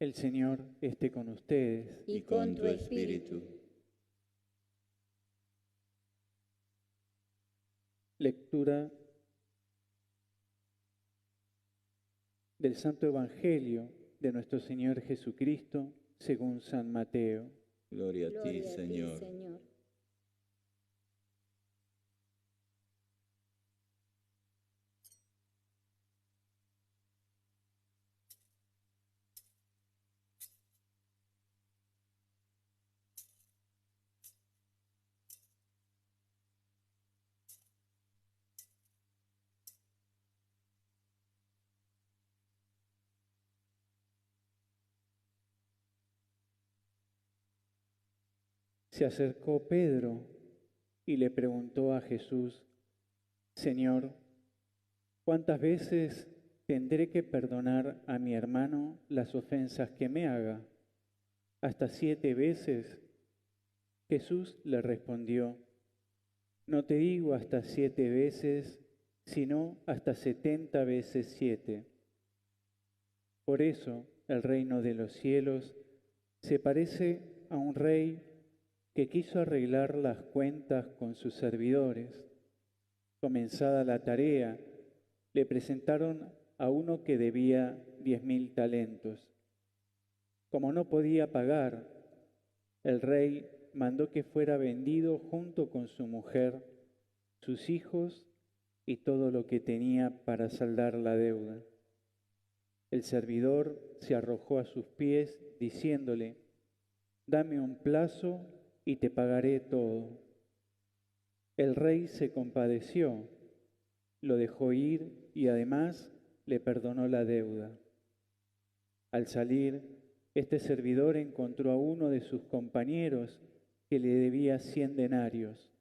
El Señor esté con ustedes. y con tu espíritu. Lectura del Santo Evangelio de nuestro Señor Jesucristo según San Mateo. Gloria a ti, Señor. Se acercó Pedro y le preguntó a Jesús: Señor, ¿cuántas veces tendré que perdonar a mi hermano las ofensas que me haga? ¿Hasta 7 veces? Jesús le respondió: No te digo hasta 7 veces, sino hasta 70 veces 7. Por eso el reino de los cielos se parece a un rey que quiso arreglar las cuentas con sus servidores. Comenzada la tarea, le presentaron a uno que debía 10.000 talentos. Como no podía pagar, el rey mandó que fuera vendido junto con su mujer, sus hijos y todo lo que tenía para saldar la deuda. El servidor se arrojó a sus pies diciéndole: Dame un plazo y te pagaré todo. El rey se compadeció, lo dejó ir y además le perdonó la deuda. Al salir, este servidor encontró a uno de sus compañeros que le debía 100 denarios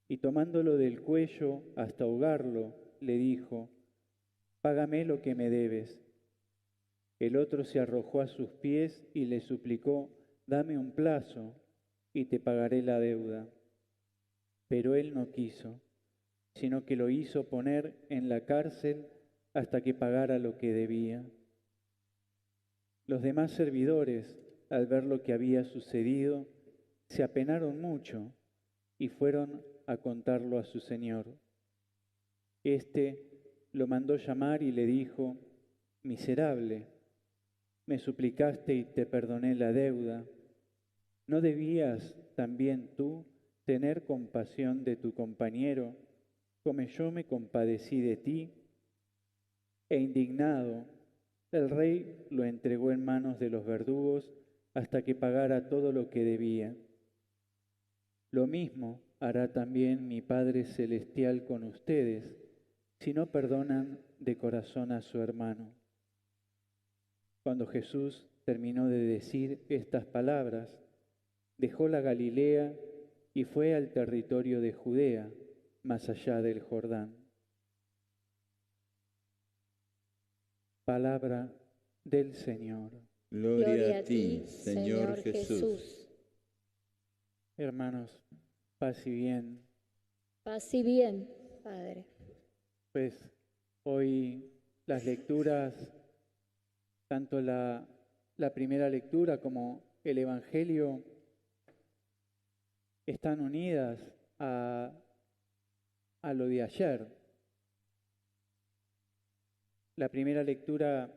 y tomándolo del cuello hasta ahogarlo, le dijo: Págame lo que me debes. El otro se arrojó a sus pies y le suplicó: Dame un plazo y te pagaré la deuda. Pero él no quiso, sino que lo hizo poner en la cárcel hasta que pagara lo que debía. Los demás servidores, al ver lo que había sucedido, se apenaron mucho y fueron a contarlo a su señor. Este lo mandó llamar y le dijo: Miserable, me suplicaste y te perdoné la deuda. ¿No debías también tú tener compasión de tu compañero, como yo me compadecí de ti? E indignado, el rey lo entregó en manos de los verdugos hasta que pagara todo lo que debía. Lo mismo hará también mi Padre Celestial con ustedes, si no perdonan de corazón a su hermano. Cuando Jesús terminó de decir estas palabras, dejó la Galilea y fue al territorio de Judea, más allá del Jordán. Palabra del Señor. Gloria a ti, Señor Jesús. Hermanos, paz y bien. Paz y bien, Padre. Pues hoy las lecturas, tanto la primera lectura como el Evangelio, están unidas a lo de ayer. La primera lectura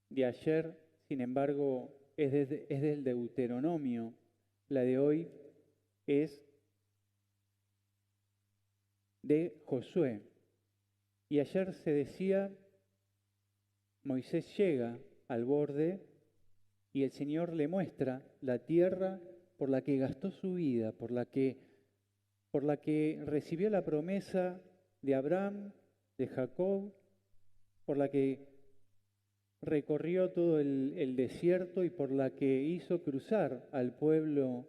de ayer, sin embargo, es del Deuteronomio. La de hoy es de Josué. Y ayer se decía, Moisés llega al borde y el Señor le muestra la tierra por la que gastó su vida, por la que recibió la promesa de Abraham, de Jacob, por la que recorrió todo el desierto y por la que hizo cruzar al pueblo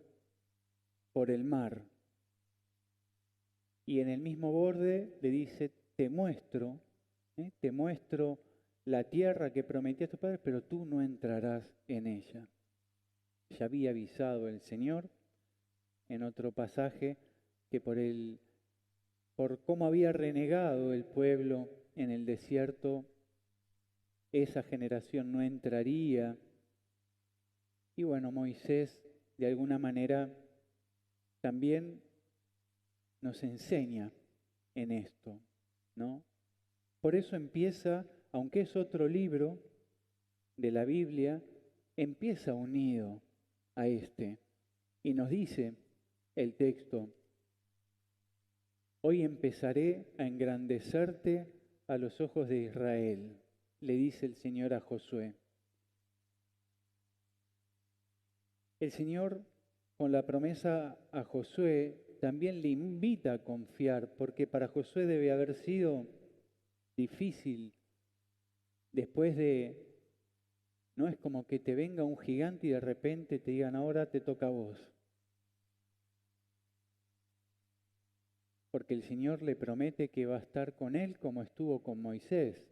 por el mar. Y en el mismo borde le dice: te muestro la tierra que prometí a tus padres, pero tú no entrarás en ella. Ya había avisado el Señor en otro pasaje que por cómo había renegado el pueblo en el desierto, esa generación no entraría Y bueno, Moisés de alguna manera también nos enseña en esto, ¿no? Por eso empieza, aunque es otro libro de la Biblia, empieza unido a este. Y nos dice el texto: hoy empezaré a engrandecerte a los ojos de Israel, le dice el Señor a Josué. El Señor, con la promesa a Josué, también le invita a confiar, porque para Josué debe haber sido difícil después de... No es como que te venga un gigante y de repente te digan, ahora te toca a vos. Porque el Señor le promete que va a estar con él como estuvo con Moisés.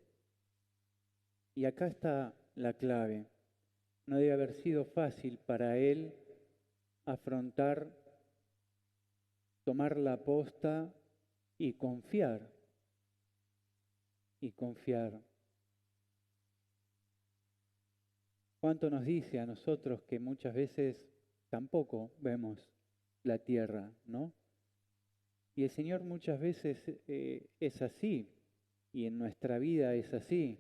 Y acá está la clave. No debe haber sido fácil para él afrontar, tomar la posta y confiar. Y confiar. ¿Cuánto nos dice a nosotros que muchas veces tampoco vemos la tierra, ¿no? Y el Señor muchas veces es así, y en nuestra vida es así.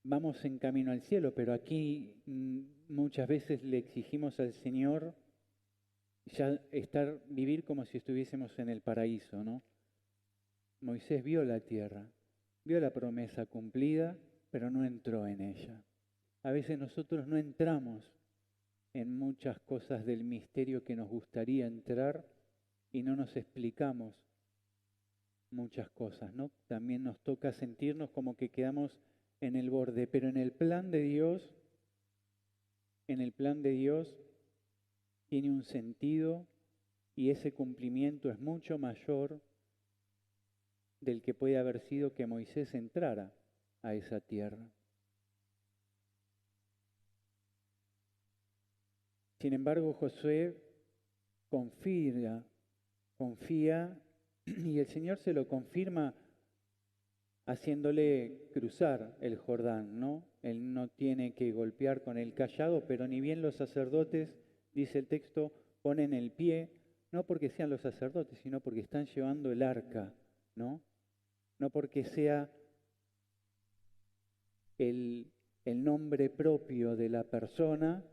Vamos en camino al cielo, pero aquí muchas veces le exigimos al Señor ya vivir como si estuviésemos en el paraíso, ¿no? Moisés vio la tierra, vio la promesa cumplida, pero no entró en ella. A veces nosotros no entramos en muchas cosas del misterio que nos gustaría entrar y no nos explicamos muchas cosas, ¿no? También nos toca sentirnos como que quedamos en el borde, pero en el plan de Dios tiene un sentido y ese cumplimiento es mucho mayor del que puede haber sido que Moisés entrara a esa tierra. Sin embargo, Josué confía y el Señor se lo confirma haciéndole cruzar el Jordán, ¿no? Él no tiene que golpear con el cayado, pero ni bien los sacerdotes, dice el texto, ponen el pie, no porque sean los sacerdotes, sino porque están llevando el arca, ¿no? No porque sea el nombre propio de la persona,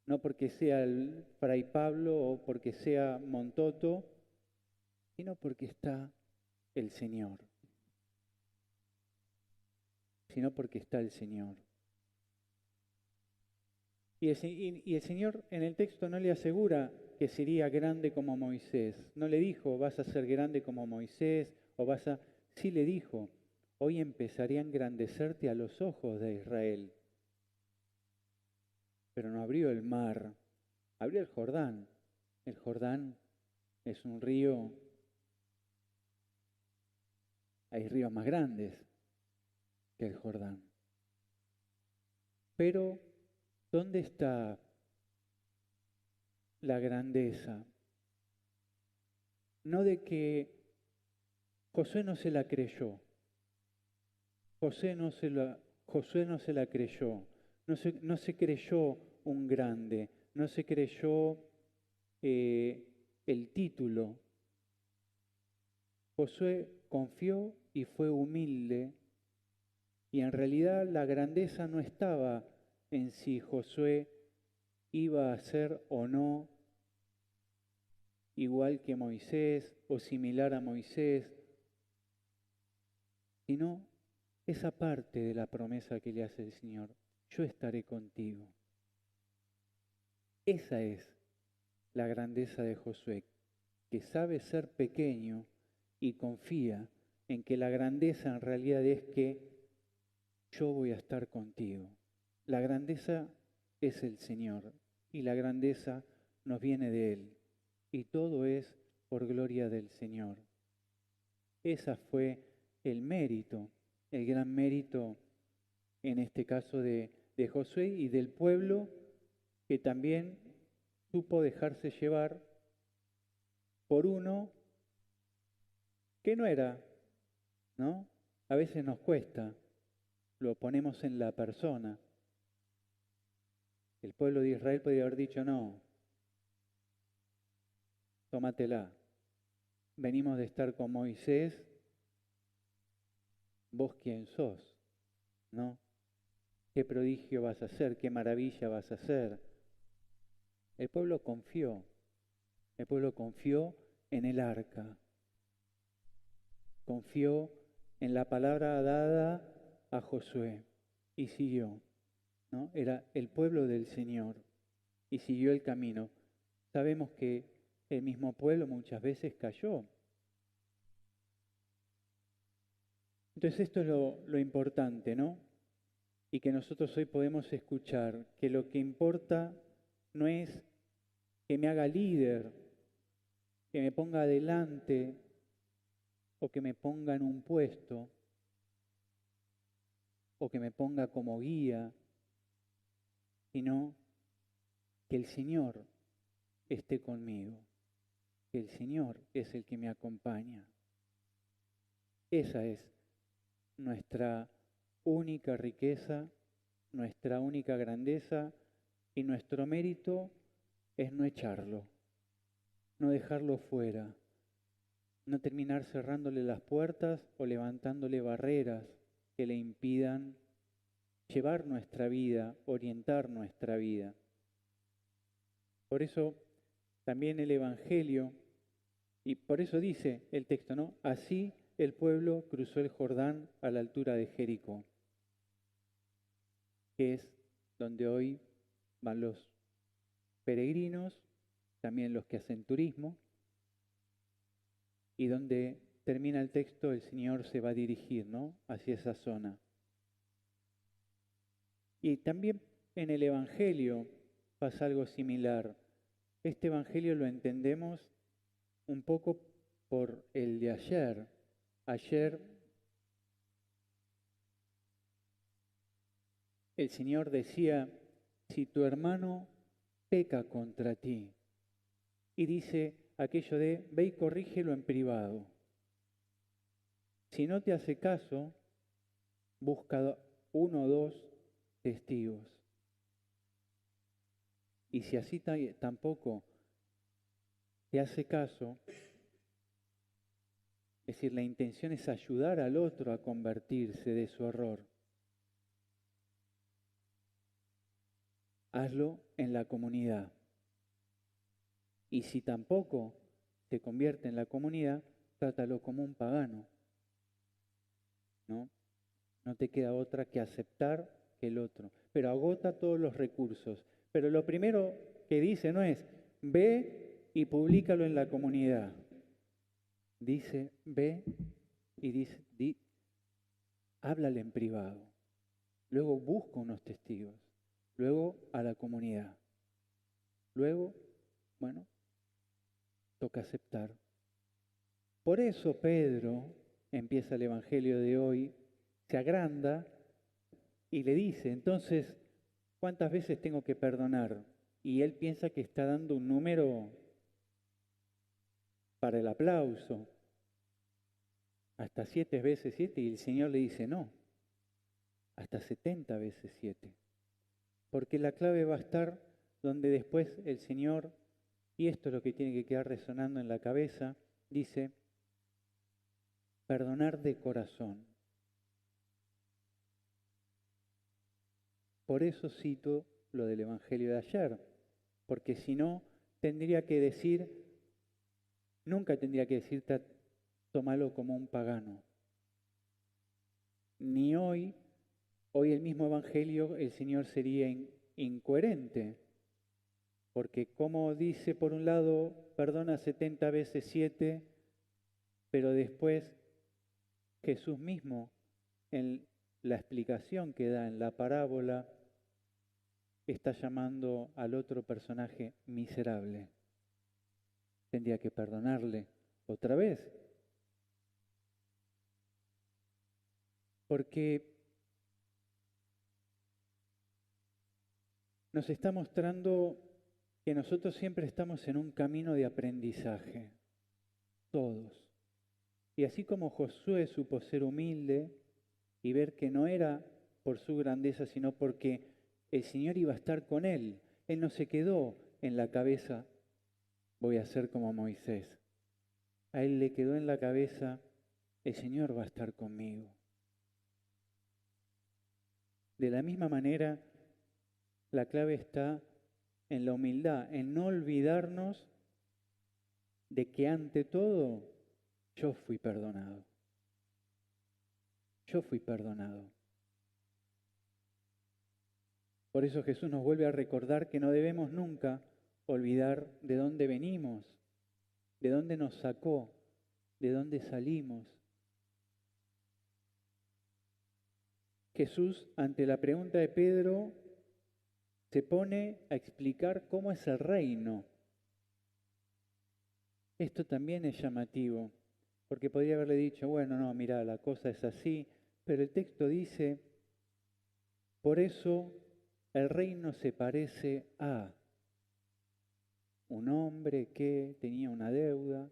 no porque sea el Fray Pablo o porque sea Montoto, sino porque está el Señor. Sino porque está el Señor. Y el Señor en el texto no le asegura que sería grande como Moisés. No le dijo, vas a ser grande como Moisés, o vas a... Sí le dijo, hoy empezaré a engrandecerte a los ojos de Israel. Pero no abrió el mar, abrió el Jordán. El Jordán es un río, hay ríos más grandes que el Jordán. Pero, ¿dónde está la grandeza? No de que Josué no se la creyó. Josué no se la creyó. No se creyó un grande. No se creyó el título. Josué confió y fue humilde. Y en realidad la grandeza no estaba en si Josué iba a ser o no igual que Moisés o similar a Moisés, sino esa parte de la promesa que le hace el Señor, yo estaré contigo. Esa es la grandeza de Josué, que sabe ser pequeño y confía en que la grandeza en realidad es que yo voy a estar contigo. La grandeza es el Señor y la grandeza nos viene de Él y todo es por gloria del Señor. Esa fue el mérito, el gran mérito en este caso de Josué y del pueblo que también supo dejarse llevar por uno que no era, ¿no? A veces nos cuesta, lo ponemos en la persona, El pueblo de Israel podría haber dicho, no, tómatela. Venimos de estar con Moisés, vos quién sos, ¿no? ¿Qué prodigio vas a hacer? ¿Qué maravilla vas a hacer? El pueblo confió en el arca, confió en la palabra dada a Josué y siguió, ¿no? Era el pueblo del Señor y siguió el camino. Sabemos que el mismo pueblo muchas veces cayó. Entonces esto es lo importante, ¿no? Y que nosotros hoy podemos escuchar que lo que importa no es que me haga líder, que me ponga adelante o que me ponga en un puesto o que me ponga como guía, sino que el Señor esté conmigo, que el Señor es el que me acompaña. Esa es nuestra única riqueza, nuestra única grandeza y nuestro mérito es no echarlo, no dejarlo fuera, no terminar cerrándole las puertas o levantándole barreras que le impidan llevar nuestra vida, orientar nuestra vida. Por eso también el Evangelio, y por eso dice el texto, ¿no? Así el pueblo cruzó el Jordán a la altura de Jericó, que es donde hoy van los peregrinos, también los que hacen turismo, y donde termina el texto el Señor se va a dirigir, ¿no? Hacia esa zona. Y también en el Evangelio pasa algo similar. Este Evangelio lo entendemos un poco por el de ayer. Ayer el Señor decía, si tu hermano peca contra ti, y dice aquello de, ve y corrígelo en privado. Si no te hace caso, busca 1 o 2 testigos. Y si así tampoco te hace caso, es decir, la intención es ayudar al otro a convertirse de su error. Hazlo en la comunidad. Y si tampoco se convierte en la comunidad, trátalo como un pagano. ¿No? No te queda otra que aceptar que el otro. Pero agota todos los recursos. Pero lo primero que dice no es, ve y públicalo en la comunidad. Dice, ve y dice, háblale en privado. Luego busca unos testigos. Luego a la comunidad. Luego, bueno, toca aceptar. Por eso Pedro empieza el Evangelio de hoy, se agranda y le dice, entonces, ¿cuántas veces tengo que perdonar? Y él piensa que está dando un número para el aplauso, hasta 7 veces 7, y el Señor le dice, no, hasta 70 veces 7. Porque la clave va a estar donde después el Señor, y esto es lo que tiene que quedar resonando en la cabeza, dice, perdonar de corazón. Por eso cito lo del Evangelio de ayer, porque si no, tendría que decir, nunca tendría que decir, tómalo como un pagano. Ni hoy el mismo Evangelio, el Señor sería incoherente, porque como dice por un lado, perdona 70 veces 7, pero después Jesús mismo, en la explicación que da en la parábola, está llamando al otro personaje miserable. Tendría que perdonarle otra vez. Porque nos está mostrando que nosotros siempre estamos en un camino de aprendizaje, todos. Y así como Josué supo ser humilde y ver que no era por su grandeza, sino porque el Señor iba a estar con él. Él no se quedó en la cabeza, voy a ser como Moisés. A él le quedó en la cabeza, el Señor va a estar conmigo. De la misma manera, la clave está en la humildad, en no olvidarnos de que ante todo yo fui perdonado. Yo fui perdonado. Por eso Jesús nos vuelve a recordar que no debemos nunca olvidar de dónde venimos, de dónde nos sacó, de dónde salimos. Jesús, ante la pregunta de Pedro, se pone a explicar cómo es el reino. Esto también es llamativo, porque podría haberle dicho, bueno, no, mira, la cosa es así, pero el texto dice, por eso el reino se parece a un hombre que tenía una deuda.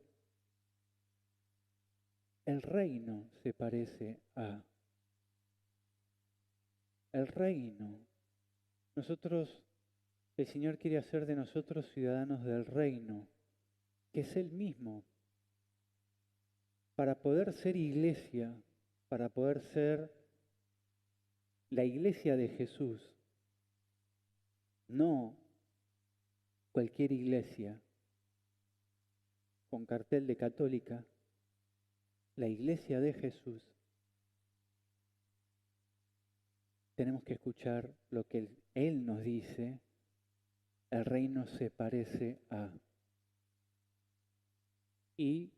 El reino se parece a el reino. Nosotros, el Señor quiere hacer de nosotros ciudadanos del reino, que es Él mismo. Para poder ser iglesia, para poder ser la iglesia de Jesús, no cualquier iglesia con cartel de católica, la iglesia de Jesús, tenemos que escuchar lo que Él nos dice, el reino se parece a. Y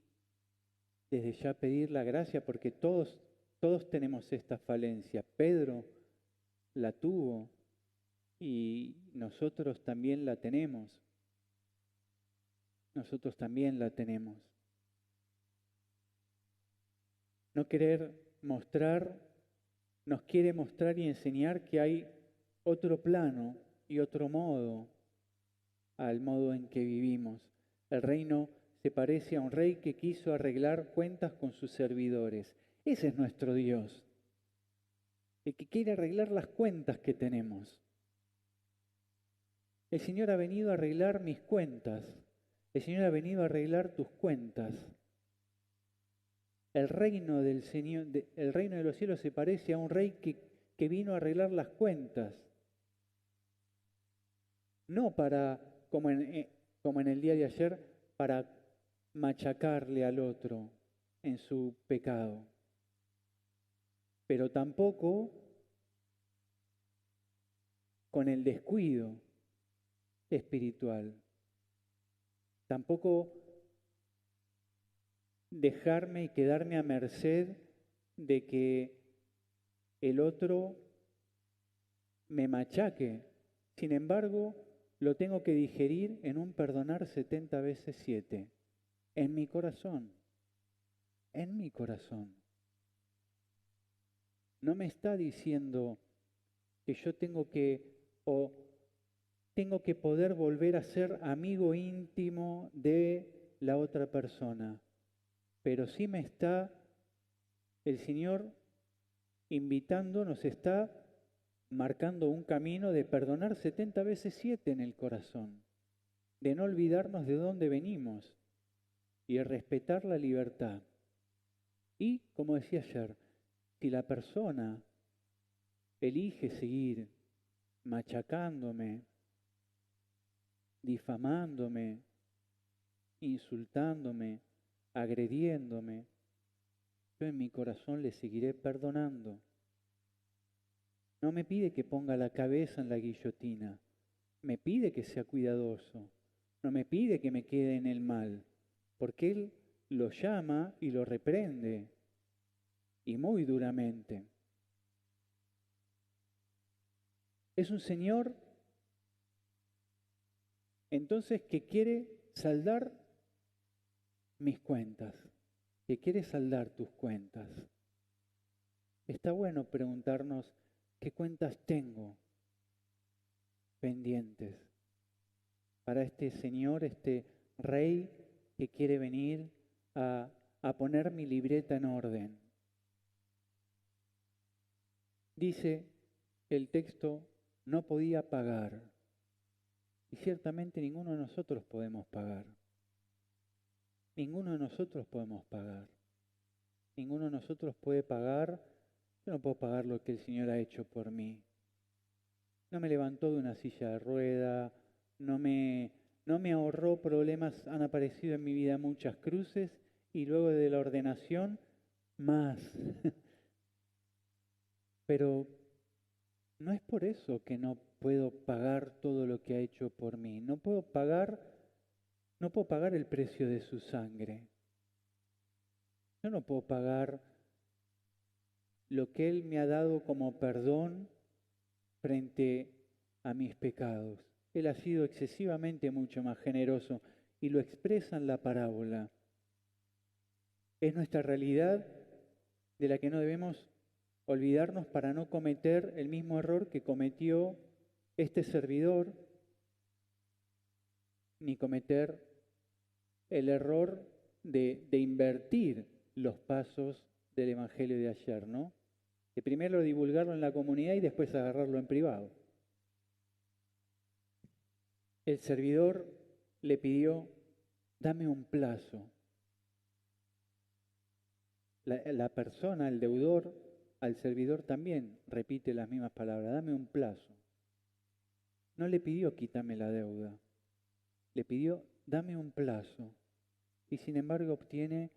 desde ya pedir la gracia, porque todos tenemos esta falencia. Pedro la tuvo y nosotros también la tenemos. Nosotros también la tenemos. No querer mostrar, nos quiere mostrar y enseñar que hay otro plano y otro modo al modo en que vivimos. El reino se parece a un rey que quiso arreglar cuentas con sus servidores. Ese es nuestro Dios, el que quiere arreglar las cuentas que tenemos. El Señor ha venido a arreglar mis cuentas. El Señor ha venido a arreglar tus cuentas. El reino del Señor, el reino de los cielos se parece a un rey que vino a arreglar las cuentas. No para, como en el día de ayer, para machacarle al otro en su pecado. Pero tampoco con el descuido espiritual. Tampoco dejarme y quedarme a merced de que el otro me machaque. Sin embargo, lo tengo que digerir en un perdonar 70 veces 7, en mi corazón, en mi corazón. No me está diciendo que yo tengo que poder volver a ser amigo íntimo de la otra persona, pero sí me está el Señor invitando, nos está marcando un camino de perdonar 70 veces 7 en el corazón, de no olvidarnos de dónde venimos y de respetar la libertad. Y, como decía ayer, si la persona elige seguir machacándome, difamándome, insultándome, agrediéndome, yo en mi corazón le seguiré perdonando. No me pide que ponga la cabeza en la guillotina, me pide que sea cuidadoso, no me pide que me quede en el mal, porque Él lo llama y lo reprende, y muy duramente. Es un Señor, entonces, que quiere saldar mis cuentas, que quiere saldar tus cuentas. Está bueno preguntarnos qué cuentas tengo pendientes para este Señor, este Rey que quiere venir a poner mi libreta en orden. Dice el texto no podía pagar. Y ciertamente ninguno de nosotros podemos pagar. Ninguno de nosotros podemos pagar. Ninguno de nosotros puede pagar. Yo no puedo pagar lo que el Señor ha hecho por mí. No me levantó de una silla de rueda, no me ahorró problemas, han aparecido en mi vida muchas cruces y luego de la ordenación, más. Pero no es por eso que no puedo pagar todo lo que ha hecho por mí. No puedo pagar el precio de su sangre. Yo no puedo pagar lo que Él me ha dado como perdón frente a mis pecados. Él ha sido excesivamente mucho más generoso y lo expresa en la parábola. Es nuestra realidad de la que no debemos olvidarnos para no cometer el mismo error que cometió este servidor, ni cometer el error de invertir los pasos del Evangelio de ayer, ¿no? De primero divulgarlo en la comunidad y después agarrarlo en privado. El servidor le pidió, dame un plazo. La persona, el deudor, al servidor también repite las mismas palabras, dame un plazo. No le pidió quítame la deuda, le pidió dame un plazo. Y sin embargo obtiene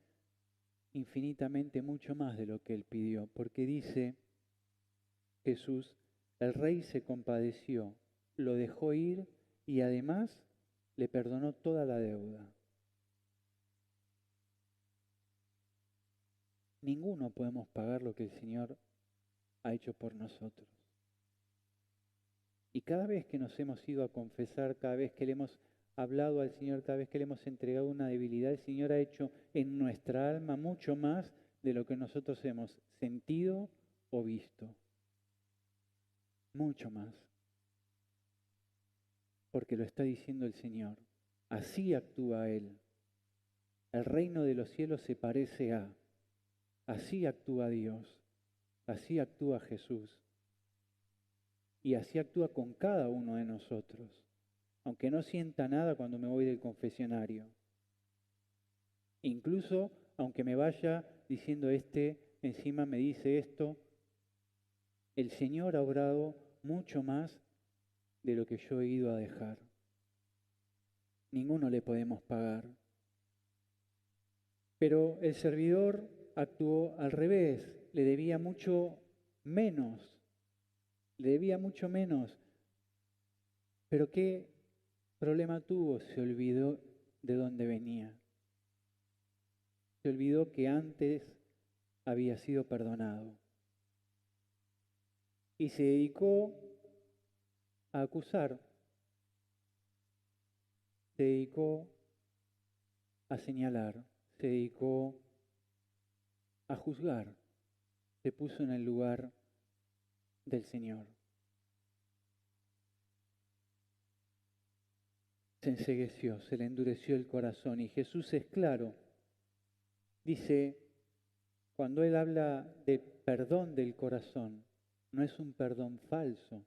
infinitamente mucho más de lo que él pidió, porque dice Jesús, el rey se compadeció, lo dejó ir y además le perdonó toda la deuda. Ninguno podemos pagar lo que el Señor ha hecho por nosotros. Y cada vez que nos hemos ido a confesar, cada vez que le hemos hablado al Señor, cada vez que le hemos entregado una debilidad, el Señor ha hecho en nuestra alma mucho más de lo que nosotros hemos sentido o visto. Mucho más. Porque lo está diciendo el Señor. Así actúa Él. El reino de los cielos se parece a. Así actúa Dios. Así actúa Jesús. Y así actúa con cada uno de nosotros. Aunque no sienta nada cuando me voy del confesionario. Incluso aunque me vaya diciendo encima me dice esto, el Señor ha obrado mucho más de lo que yo he ido a dejar. Ninguno le podemos pagar. Pero el servidor actuó al revés, le debía mucho menos. Pero ¿qué problema tuvo? Se olvidó de dónde venía. Se olvidó que antes había sido perdonado. Y se dedicó a acusar. Se dedicó a señalar. Se dedicó a juzgar. Se puso en el lugar del Señor. Se encegueció, se le endureció el corazón. Y Jesús es claro. Dice, cuando Él habla de perdón del corazón, no es un perdón falso.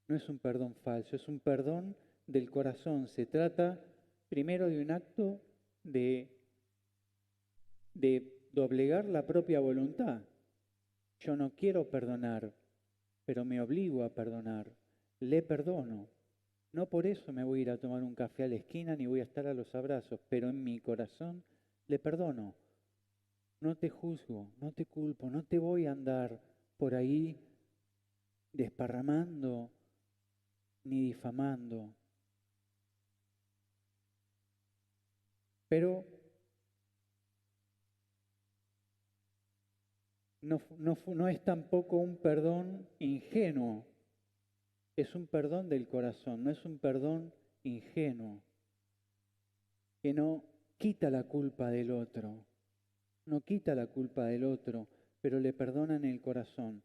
No es un perdón falso, es un perdón del corazón. Se trata primero de un acto de doblegar la propia voluntad. Yo no quiero perdonar, pero me obligo a perdonar. Le perdono. No por eso me voy a ir a tomar un café a la esquina ni voy a estar a los abrazos, pero en mi corazón le perdono. No te juzgo, no te culpo, no te voy a andar por ahí desparramando ni difamando. Pero no es tampoco un perdón ingenuo, es un perdón del corazón, no es un perdón ingenuo, que no quita la culpa del otro, pero le perdona en el corazón.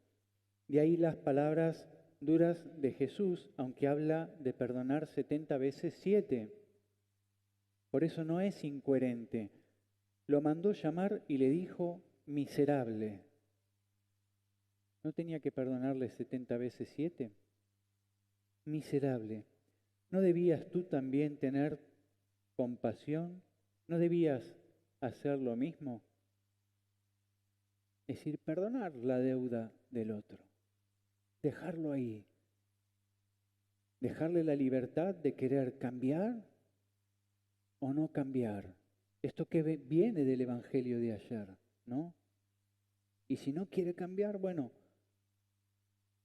De ahí las palabras duras de Jesús, aunque habla de perdonar 70 veces 7. Por eso no es incoherente. Lo mandó llamar y le dijo miserable. ¿No tenía que perdonarle 70 veces 7? Miserable, ¿no debías tú también tener compasión? ¿No debías hacer lo mismo? Es decir, perdonar la deuda del otro, dejarlo ahí, dejarle la libertad de querer cambiar o no cambiar. Esto que viene del Evangelio de ayer, ¿no? Y si no quiere cambiar, bueno,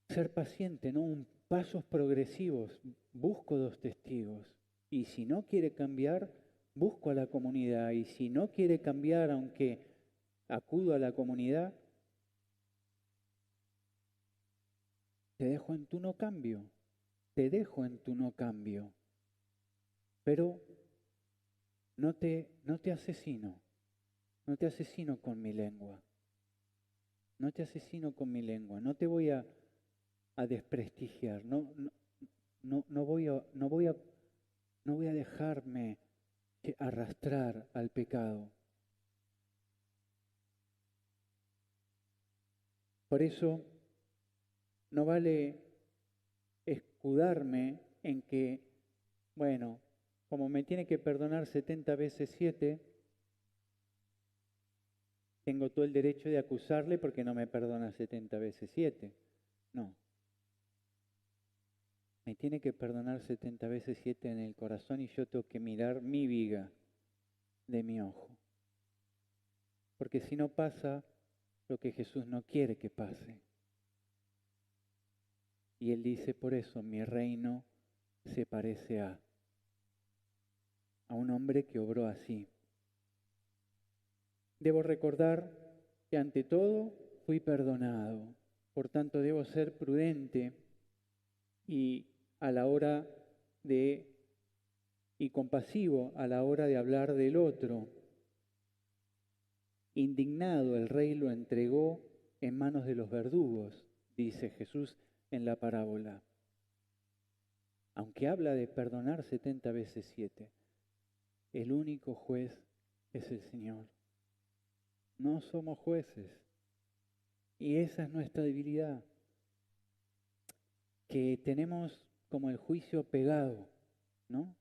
ser paciente, ¿no? Pasos progresivos, busco 2 testigos. Y si no quiere cambiar, busco a la comunidad. Y si no quiere cambiar, aunque acudo a la comunidad, te dejo en tu no cambio, te dejo en tu no cambio. Pero no te asesino, no te asesino con mi lengua. No te asesino con mi lengua, no te voy a desprestigiar, no voy a dejarme arrastrar al pecado. Por eso no vale escudarme en que, bueno, como me tiene que perdonar 70 veces 7, tengo todo el derecho de acusarle porque no me perdona 70 veces 7. No. Me tiene que perdonar 70 veces 7 en el corazón y yo tengo que mirar mi viga de mi ojo. Porque si no pasa lo que Jesús no quiere que pase. Y Él dice, por eso mi reino se parece a un hombre que obró así. Debo recordar que ante todo fui perdonado, por tanto debo ser prudente y compasivo a la hora de hablar del otro. Indignado, el rey lo entregó en manos de los verdugos, dice Jesús en la parábola. Aunque habla de perdonar 70 veces 7, el único juez es el Señor. No somos jueces. Y esa es nuestra debilidad, que tenemos como el juicio pegado, ¿no?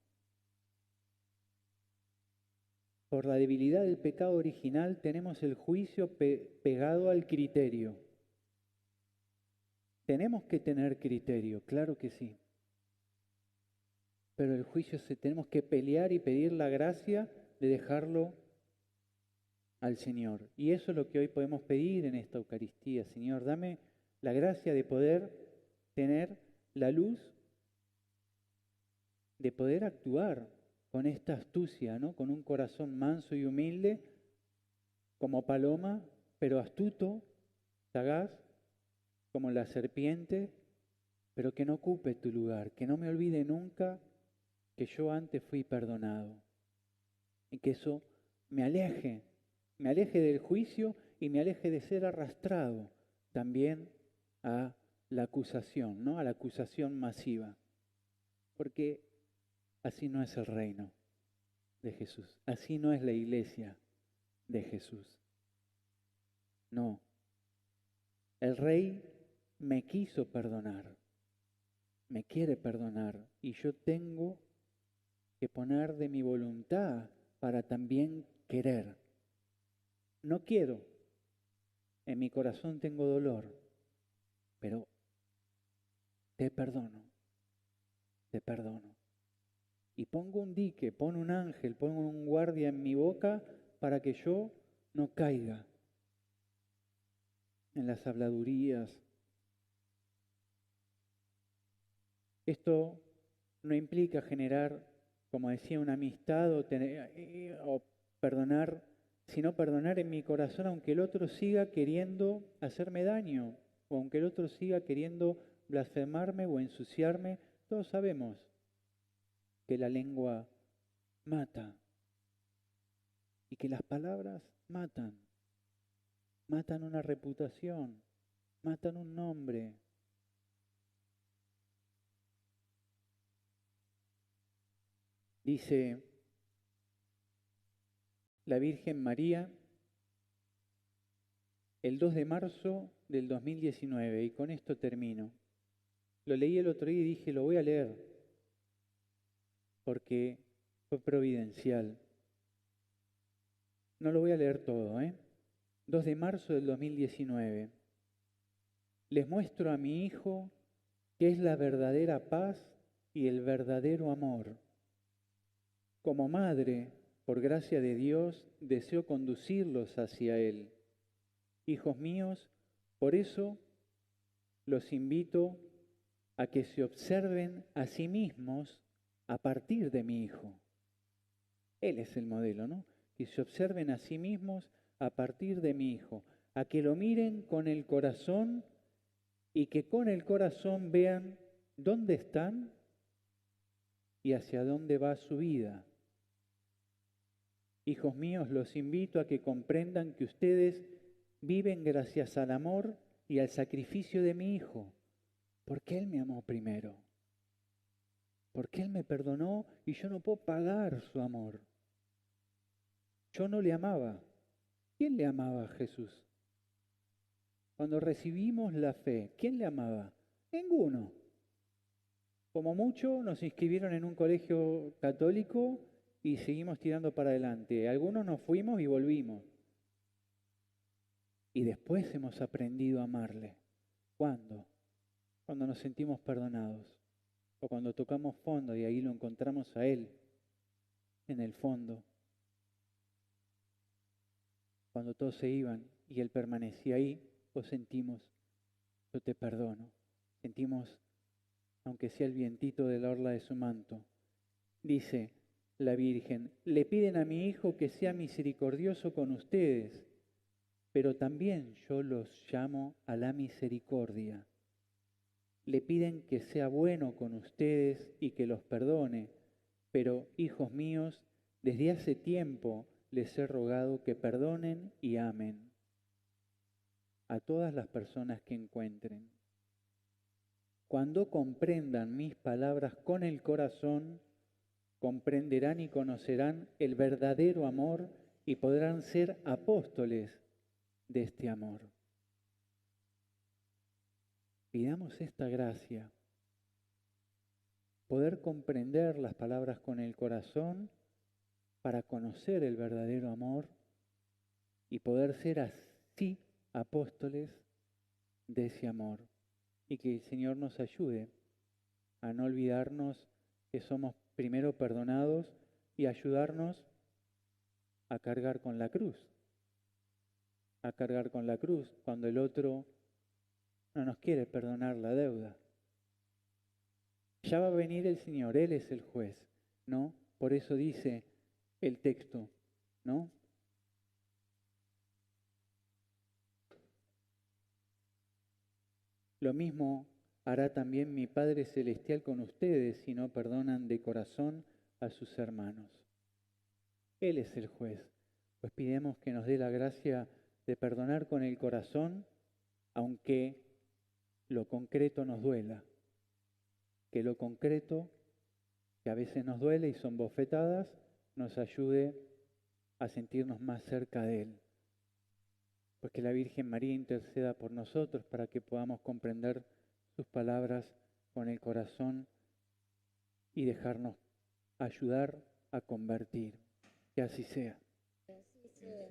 Por la debilidad del pecado original tenemos el juicio pegado al criterio. Tenemos que tener criterio, claro que sí. Pero el juicio tenemos que pelear y pedir la gracia de dejarlo al Señor. Y eso es lo que hoy podemos pedir en esta Eucaristía. Señor, dame la gracia de poder tener la luz, de poder actuar con esta astucia, ¿no? Con un corazón manso y humilde, como paloma, pero astuto, sagaz, como la serpiente, pero que no ocupe tu lugar, que no me olvide nunca que yo antes fui perdonado. Y que eso me aleje del juicio y me aleje de ser arrastrado también a la acusación, ¿no? A la acusación masiva. Porque así no es el reino de Jesús. Así no es la iglesia de Jesús. No. El Rey me quiso perdonar. Me quiere perdonar. Y yo tengo que poner de mi voluntad para también querer. No quiero. En mi corazón tengo dolor. Pero te perdono. Te perdono. Y pongo un dique, pongo un ángel, pongo un guardia en mi boca para que yo no caiga en las habladurías. Esto no implica generar, como decía, una amistad o perdonar, sino perdonar en mi corazón aunque el otro siga queriendo hacerme daño, o aunque el otro siga queriendo blasfemarme o ensuciarme. Todos sabemos que la lengua mata y que las palabras matan una reputación, matan un nombre. Dice la Virgen María, el 2 de marzo del 2019, y con esto termino. Lo leí el otro día y dije, lo voy a leer, porque fue providencial. No lo voy a leer todo, 2 de marzo del 2019. Les muestro a mi hijo qué es la verdadera paz y el verdadero amor. Como madre, por gracia de Dios, deseo conducirlos hacia Él. Hijos míos, por eso los invito a que se observen a sí mismos a partir de mi hijo. Él es el modelo, ¿no? Que se observen a sí mismos a partir de mi hijo, a que lo miren con el corazón y que con el corazón vean dónde están y hacia dónde va su vida. Hijos míos, los invito a que comprendan que ustedes viven gracias al amor y al sacrificio de mi hijo, porque Él me amó primero, porque Él me perdonó y yo no puedo pagar su amor. Yo no le amaba. ¿Quién le amaba a Jesús? Cuando recibimos la fe, ¿quién le amaba? Ninguno. Como mucho nos inscribieron en un colegio católico y seguimos tirando para adelante. Algunos nos fuimos y volvimos. Y después hemos aprendido a amarle. ¿Cuándo? Cuando nos sentimos perdonados. O cuando tocamos fondo y ahí lo encontramos a Él, en el fondo. Cuando todos se iban y Él permanecía ahí, pues sentimos, yo te perdono. Sentimos, aunque sea el vientito de la orla de su manto. Dice la Virgen, le piden a mi hijo que sea misericordioso con ustedes, pero también yo los llamo a la misericordia. Le piden que sea bueno con ustedes y que los perdone, pero, hijos míos, desde hace tiempo les he rogado que perdonen y amen a todas las personas que encuentren. Cuando comprendan mis palabras con el corazón, comprenderán y conocerán el verdadero amor y podrán ser apóstoles de este amor. Pidamos esta gracia, poder comprender las palabras con el corazón para conocer el verdadero amor y poder ser así apóstoles de ese amor. Y que el Señor nos ayude a no olvidarnos que somos primero perdonados y ayudarnos a cargar con la cruz. A cargar con la cruz cuando el otro no nos quiere perdonar la deuda. Ya va a venir el Señor, Él es el juez, ¿no? Por eso dice el texto, ¿no? Lo mismo hará también mi Padre Celestial con ustedes si no perdonan de corazón a sus hermanos. Él es el juez, pues pidemos que nos dé la gracia de perdonar con el corazón, aunque lo concreto nos duela. Que lo concreto, que a veces nos duele y son bofetadas, nos ayude a sentirnos más cerca de Él. Pues que la Virgen María interceda por nosotros para que podamos comprender sus palabras con el corazón y dejarnos ayudar a convertir. Que así sea. Que así sea.